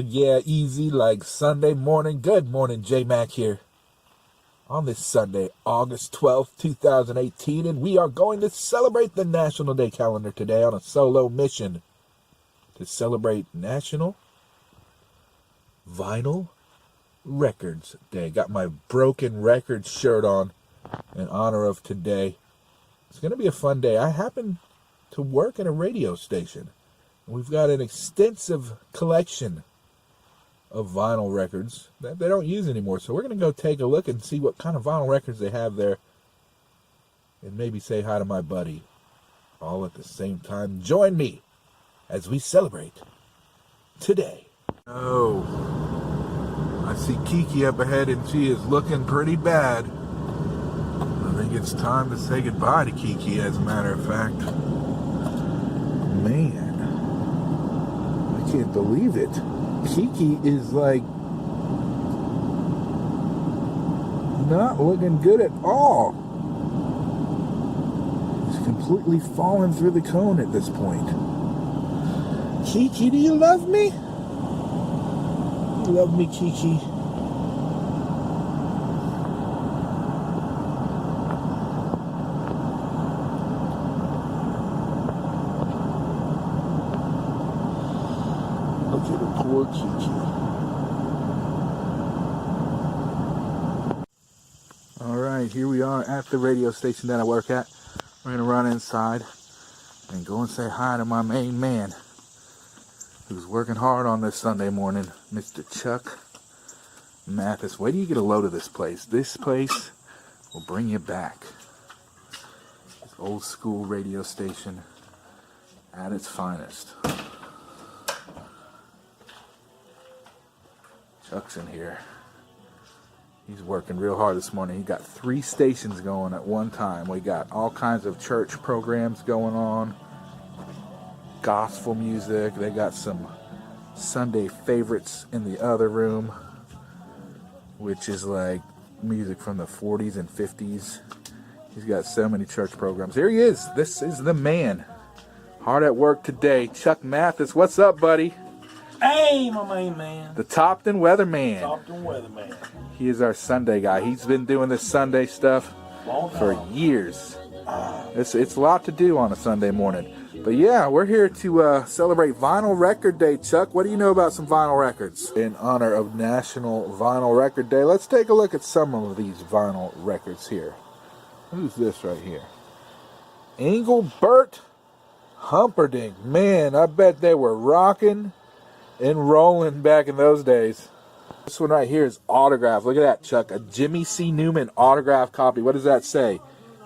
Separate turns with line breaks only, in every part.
Yeah, easy like Sunday morning. Good morning, J-Mac here. On this Sunday, August 12th, 2018, and we are going to celebrate the National Day calendar today on a solo mission to celebrate National Vinyl Records Day. Got my Broken Records shirt on in honor of today. It's going to be a fun day. I happen to work at a radio station. We've got an extensive collection of vinyl records that they don't use anymore. So we're going to go take a look and see what kind of vinyl records they have there. And maybe say hi to my buddy. All at the same time. Join me as we celebrate today. Oh, I see Keke up ahead and she is looking pretty bad. I think it's time to say goodbye to Keke, as a matter of fact. Man, I can't believe it. Keke is like not looking good at all. He's completely fallen through the cone at this point. Keke, do you love me? You love me, Keke? Look at the poor Keke. Alright, here we are at the radio station that I work at. We're going to run inside and go and say hi to my main man, who's working hard on this Sunday morning, Mr. Chuck Mathis. Wait till you get a load of this place. This place will bring you back. This old school radio station at its finest. Chuck's in here. He's working real hard this morning. He got 3 stations going at one time. We got all kinds of church programs going on. Gospel music. They got some Sunday favorites in the other room, which is like music from the 40s and 50s. He's got so many church programs. Here he is. This is the man. Hard at work today. Chuck Mathis. What's up, buddy?
Hey, my main man.
The Topton Weatherman.
Topton Weatherman.
He is our Sunday guy. He's been doing this Sunday stuff for years. It's a lot to do on a Sunday morning. But yeah, we're here to celebrate Vinyl Record Day. Chuck, what do you know about some vinyl records? In honor of National Vinyl Record Day, let's take a look at some of these vinyl records here. Who's this right here? Engelbert Humperdinck. Man, I bet they were rocking and rolling back in those days. This one right here is autographed. Look at that, Chuck. A Jimmy C. Newman autograph copy. What does that say?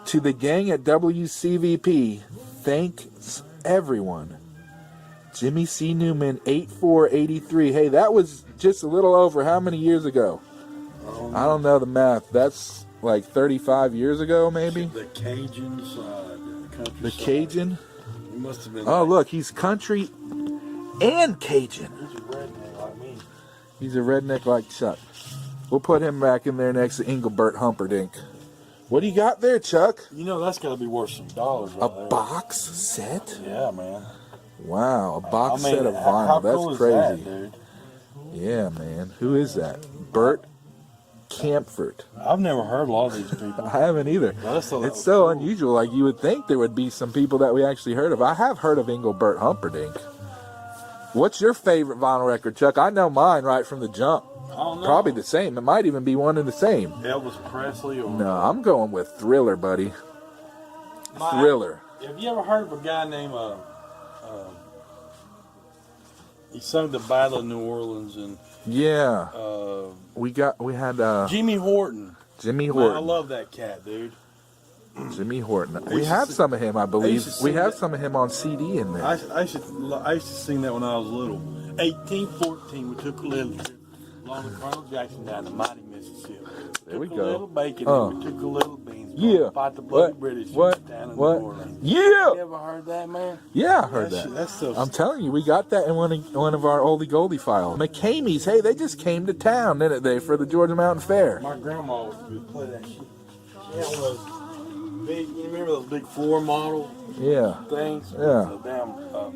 To the gang at WCVP, thanks everyone. Jimmy C. Newman, 8483. Hey, that was just a little over how many years ago? I don't know the math. That's like 35 years ago, maybe?
The Cajun side.
The Cajun?
He must have been.
Oh, look, he's country and Cajun.
He's a redneck like me.
He's a redneck like Chuck. We'll put him back in there next to Engelbert Humperdinck. What do you got there, Chuck?
You know that's got to be worth some dollars right there.
A box set?
Yeah, man.
Wow, a box
I mean,
set of
how
vinyl. That's
cool is
crazy.
that, dude?
Yeah, man. Who is that? Bert Camford.
I've never heard a lot of these people.
I haven't either. It's so
cool.
unusual. Like, you would think there would be some people that we actually heard of. I have heard of Engelbert Humperdinck. What's your favorite vinyl record, Chuck? I know mine right from the jump.
I don't know.
Probably the same. It might even be one and the same.
Elvis Presley or...
No, I'm going with Thriller, buddy. Thriller.
Have you ever heard of a guy named... he sung the Battle of New Orleans and...
Yeah. We had...
Jimmy Horton.
Jimmy Horton.
Man, I love that cat, dude.
Jimmy Horton. We have some of him, I believe. We have some of him on CD in there.
I used to sing that when I was little. 1814, we took a little trip along with Colonel Jackson down the mighty Mississippi.
There we
took
go.
a little bacon and we took a little beans.
Yeah.
Fight the bloody British.
What?
Down in
What?
New Orleans.
Yeah.
You ever heard that, man?
Yeah, I heard that.
That's so.
I'm telling you, we got that in one of our oldie goldie files. McCamey's, hey, they just came to town, didn't they, for the Georgia Mountain Fair?
My grandma would play that shit. She had one of those big, you remember those big floor model
Yeah.
things?
Yeah.
So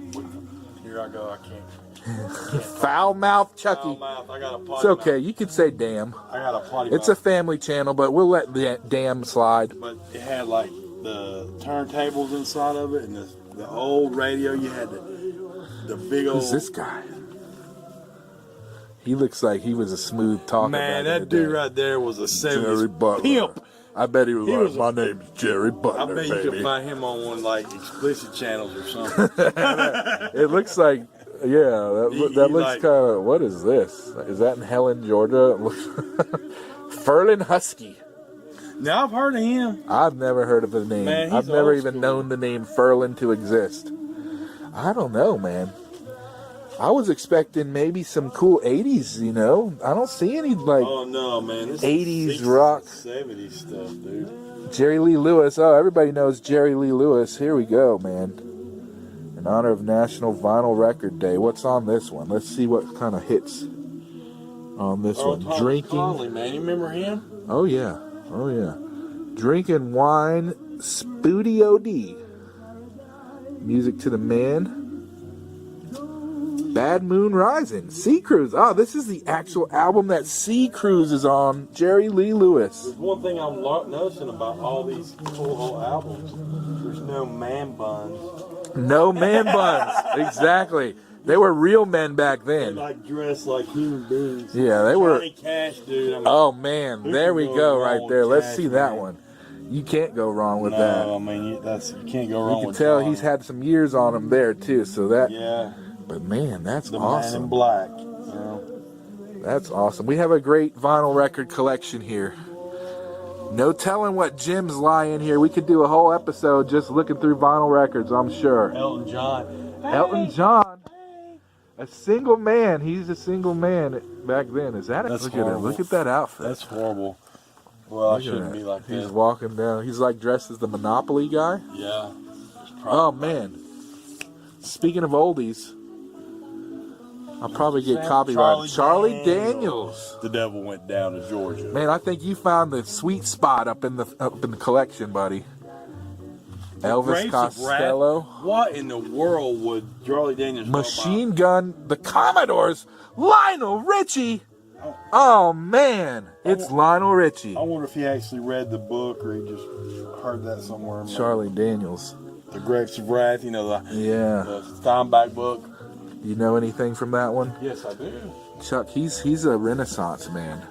here I go, I can't.
Foul mouth Chucky.
Foul mouth. I got a potty
It's okay,
mouth.
you could say damn.
I got a potty
It's
mouth.
a family channel, but we'll let the damn slide.
But it had like the turntables inside of it, and the old radio. You had the big old.
Who's this guy? He looks like he was a smooth talker.
Man,
back in
that
the
dude
day.
right there was a
Jerry
70s
Butler.
pimp.
I bet he was
He
like,
was
my name's Jerry Butler,
I bet you
baby.
could find him on one like explicit channels or something.
It looks like, yeah, that
He
looks
like-
kind of, what is this? Is that in Helen, Georgia? Furlan Husky.
Now I've heard of him.
I've never heard of the name.
Man, he's
I've never
old
even
school.
known the name Furlan to exist. I don't know, man. I was expecting maybe some cool 80s, you know? I don't see any, like,
Oh no, man! This
80s
is 60s,
rock.
70s stuff, dude.
Jerry Lee Lewis. Oh, everybody knows Jerry Lee Lewis. Here we go, man. In honor of National Vinyl Record Day. What's on this one? Let's see what kind of hits on this one.
Tom
Drinking.
Conley, man, you remember him?
Oh, yeah. Oh, yeah. Drinking wine. Spooty OD. Music to the Man. Bad Moon Rising. Sea Cruise. Oh, this is the actual album that Sea Cruise is on. Jerry Lee Lewis.
There's one thing I'm noticing about all these cool old albums. There's no man buns.
No man buns. Exactly. They were real men back
They
then.
like dress like human beings.
Yeah, they were.
Johnny Cash, dude. I mean,
Oh, man.
Who
There
can
we
go
go
wrong
right
with
there. Let's
Cash,
see that
man?
one. You can't go wrong with
no,
that.
I mean you can't go wrong
You can
with
tell
Johnny.
he's had some years on him there, too. So that.
Yeah,
But, man, that's
the man in
awesome.
black. You know?
That's awesome. We have a great vinyl record collection here. No telling what gems lie in here. We could do a whole episode just looking through vinyl records, I'm sure.
Elton John.
Elton John, a single man. He's a single man back then. Is that it?
That's
Look at him.
horrible.
Look at that outfit.
That's horrible. Well, I
Look at
shouldn't
that.
be like
He's
that.
walking down. He's like dressed as the Monopoly guy.
Yeah.
Oh, man. Speaking of oldies, I'll probably get copyrighted. Charlie Daniels.
The devil went down to Georgia.
Man, I think you found the sweet spot up in the collection, buddy. Elvis
Grapes of
Costello.
Wrath? What in the world would Charlie Daniels know
Machine Gun, the Commodores, Lionel Richie. Oh, man. It's Lionel Richie.
I wonder if he actually read the book or he just heard that somewhere.
Charlie Daniels.
The Grapes of Wrath, you know,
Yeah.
the Steinbeck book.
You know anything from that one?
Yes, I do.
Chuck, he's a Renaissance man.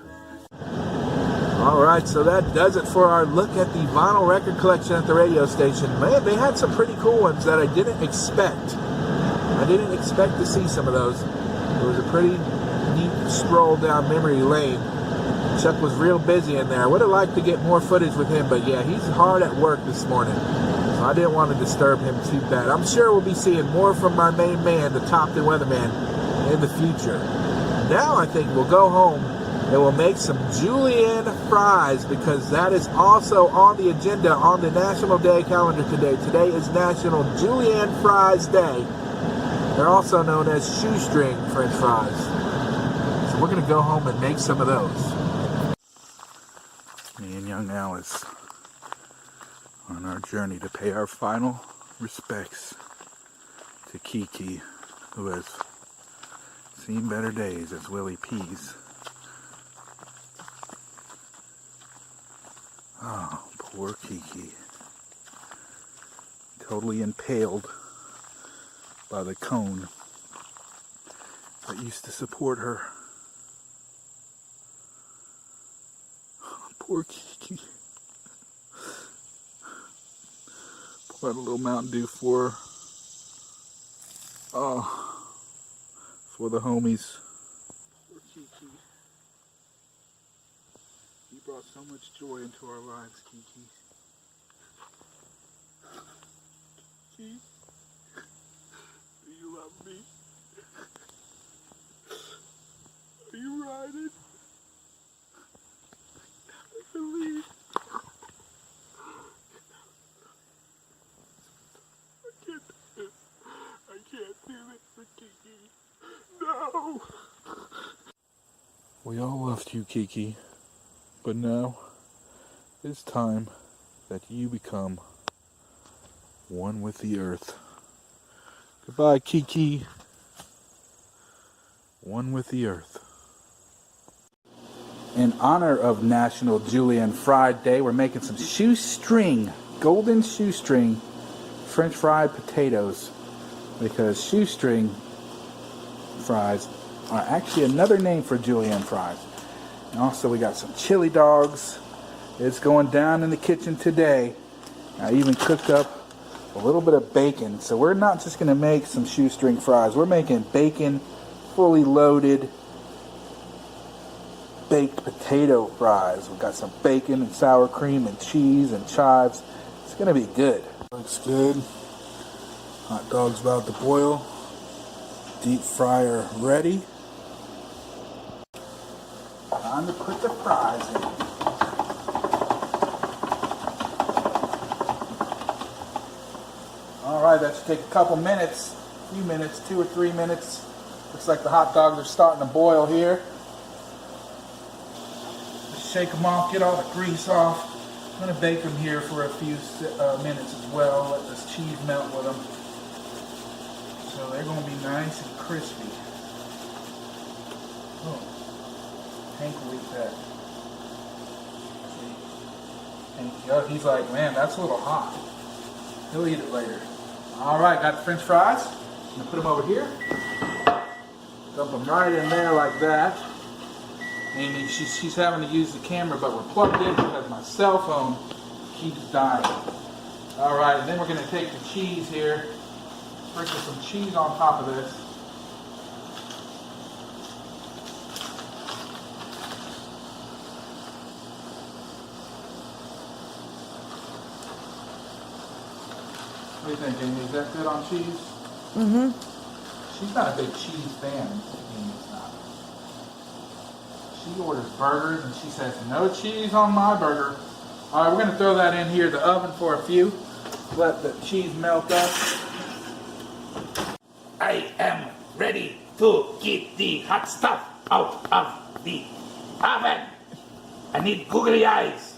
All right, so that does it for our look at the vinyl record collection at the radio station. Man, they had some pretty cool ones that I didn't expect. I didn't expect to see some of those. It was a pretty neat stroll down memory lane. Chuck was real busy in there. I would have liked to get more footage with him, but yeah, he's hard at work this morning. So I didn't want to disturb him too bad. I'm sure we'll be seeing more from my main man, the Topton Weatherman, in the future. Now I think we'll go home and we'll make some Julienne fries, because that is also on the agenda on the National Day calendar today. Today is National Julienne Fries Day. They're also known as shoestring French fries. So we're going to go home and make some of those. Me and young Alice on our journey to pay our final respects to Keke, who has seen better days as Willie Pease. Oh, poor Keke. Totally impaled by the cone that used to support her. Oh, poor Keke. Pour out a little Mountain Dew for her. Oh, for the homies. Poor Keke. You brought so much joy into our lives, Keke. Keke, do you love me? Are you riding? I believe.
Oh.
We all loved you, Keke, but now it's time that you become one with the earth. Goodbye, Keke. One with the earth. In honor of National Julienne Fried Day, we're making some shoestring, golden shoestring, French fried potatoes. Because shoestring fries are actually another name for Julienne fries. And also we got some chili dogs. It's going down in the kitchen today. I even cooked up a little bit of bacon. So we're not just going to make some shoestring fries. We're making bacon, fully loaded, baked potato fries. We've got some bacon and sour cream and cheese and chives. It's going to be good. Looks good. Hot dog's about to boil. Deep fryer ready. Time to put the fries in. Alright, that should take a couple minutes. A few minutes, 2 or 3 minutes. Looks like the hot dogs are starting to boil here. Just shake them off, get all the grease off. I'm going to bake them here for a few minutes as well. Let this cheese melt with them. So they're going to be nice and crispy. Oh, Hank will eat that. See? Hank, he's like, man, that's a little hot. He'll eat it later. Alright, got the French fries. I'm going to put them over here. Dump them right in there like that. Amy, she's having to use the camera, but we're plugged in because my cell phone keeps dying. Alright, and then we're going to take the cheese here. Sprinkle some cheese on top of this. What do you think, Amy? Is that good on cheese?
Mm-hmm.
She's not a big cheese fan. Amy's not. She orders burgers and she says, no cheese on my burger. Alright, we're going to throw that in here, the oven for a few. Let the cheese melt up.
I am ready to get the hot stuff out of the oven. I need googly eyes.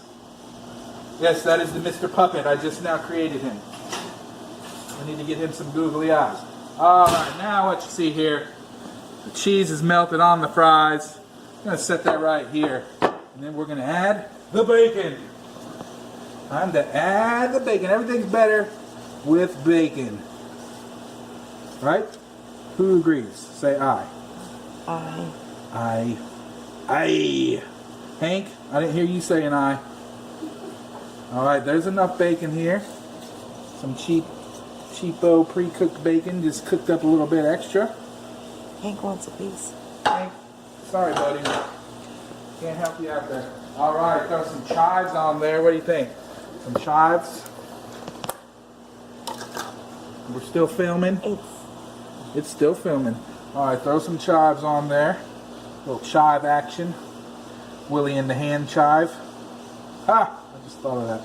Yes, that is the Mr. Puppet. I just now created him. I need to get him some googly eyes. Alright, now what you see here, the cheese is melted on the fries. I'm going to set that right here. And then we're going to add the bacon. Time to add the bacon. Everything's better with bacon. Right? Who agrees? Say aye.
Aye.
Aye. Aye. Hank, I didn't hear you say an aye. Alright, there's enough bacon here. Some cheapo pre-cooked bacon, just cooked up a little bit extra.
Hank wants a piece.
Hank, sorry buddy. Can't help you out there. Alright, throw some chives on there. What do you think? Some chives. We're still filming. It's still filming. Alright, throw some chives on there. Little chive action. Willie in the hand chive. Ha! I just thought of that.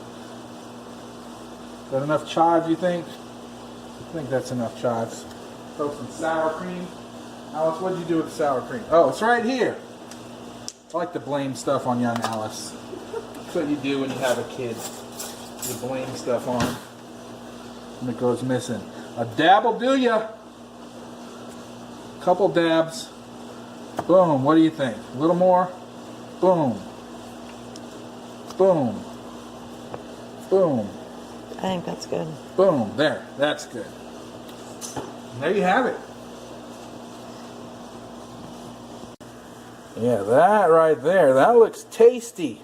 Is that enough chives, you think? I think that's enough chives. Throw some sour cream. Alice, what did you do with the sour cream? Oh, it's right here. I like to blame stuff on young Alice. That's what you do when you have a kid. You blame stuff on them. And it goes missing. A dab will do ya. Couple dabs. Boom. What do you think? A little more? Boom. Boom. Boom.
I think that's good.
Boom. There. That's good. And there you have it. Yeah, that right there. That looks tasty.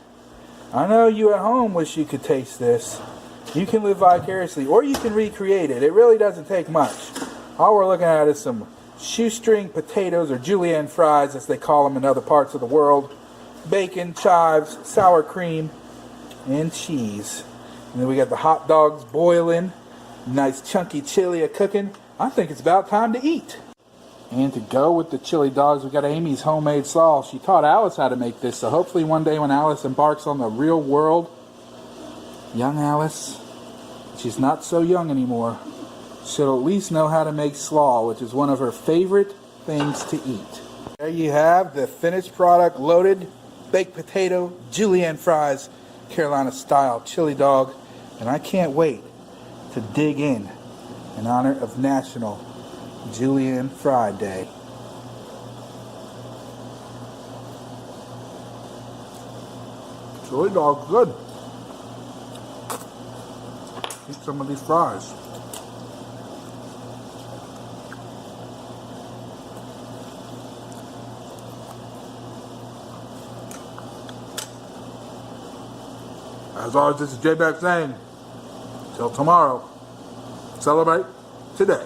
I know you at home wish you could taste this. You can live vicariously, or you can recreate it. It really doesn't take much. All we're looking at is some shoestring potatoes, or julienne fries as they call them in other parts of the world. Bacon, chives, sour cream, and cheese. And then we got the hot dogs boiling. Nice chunky chili cooking. I think it's about time to eat. And to go with the chili dogs, we got Amy's homemade sauce. She taught Alice how to make this, so hopefully one day when Alice embarks on the real world, young Alice, she's not so young anymore, she'll at least know how to make slaw, which is one of her favorite things to eat. There you have the finished product, loaded baked potato, Julienne fries, Carolina style chili dog, and I can't wait to dig in honor of National Julienne Fry Day. Chili dog's good. Eat some of these fries. As always, this is J-Mac saying, till tomorrow, celebrate today.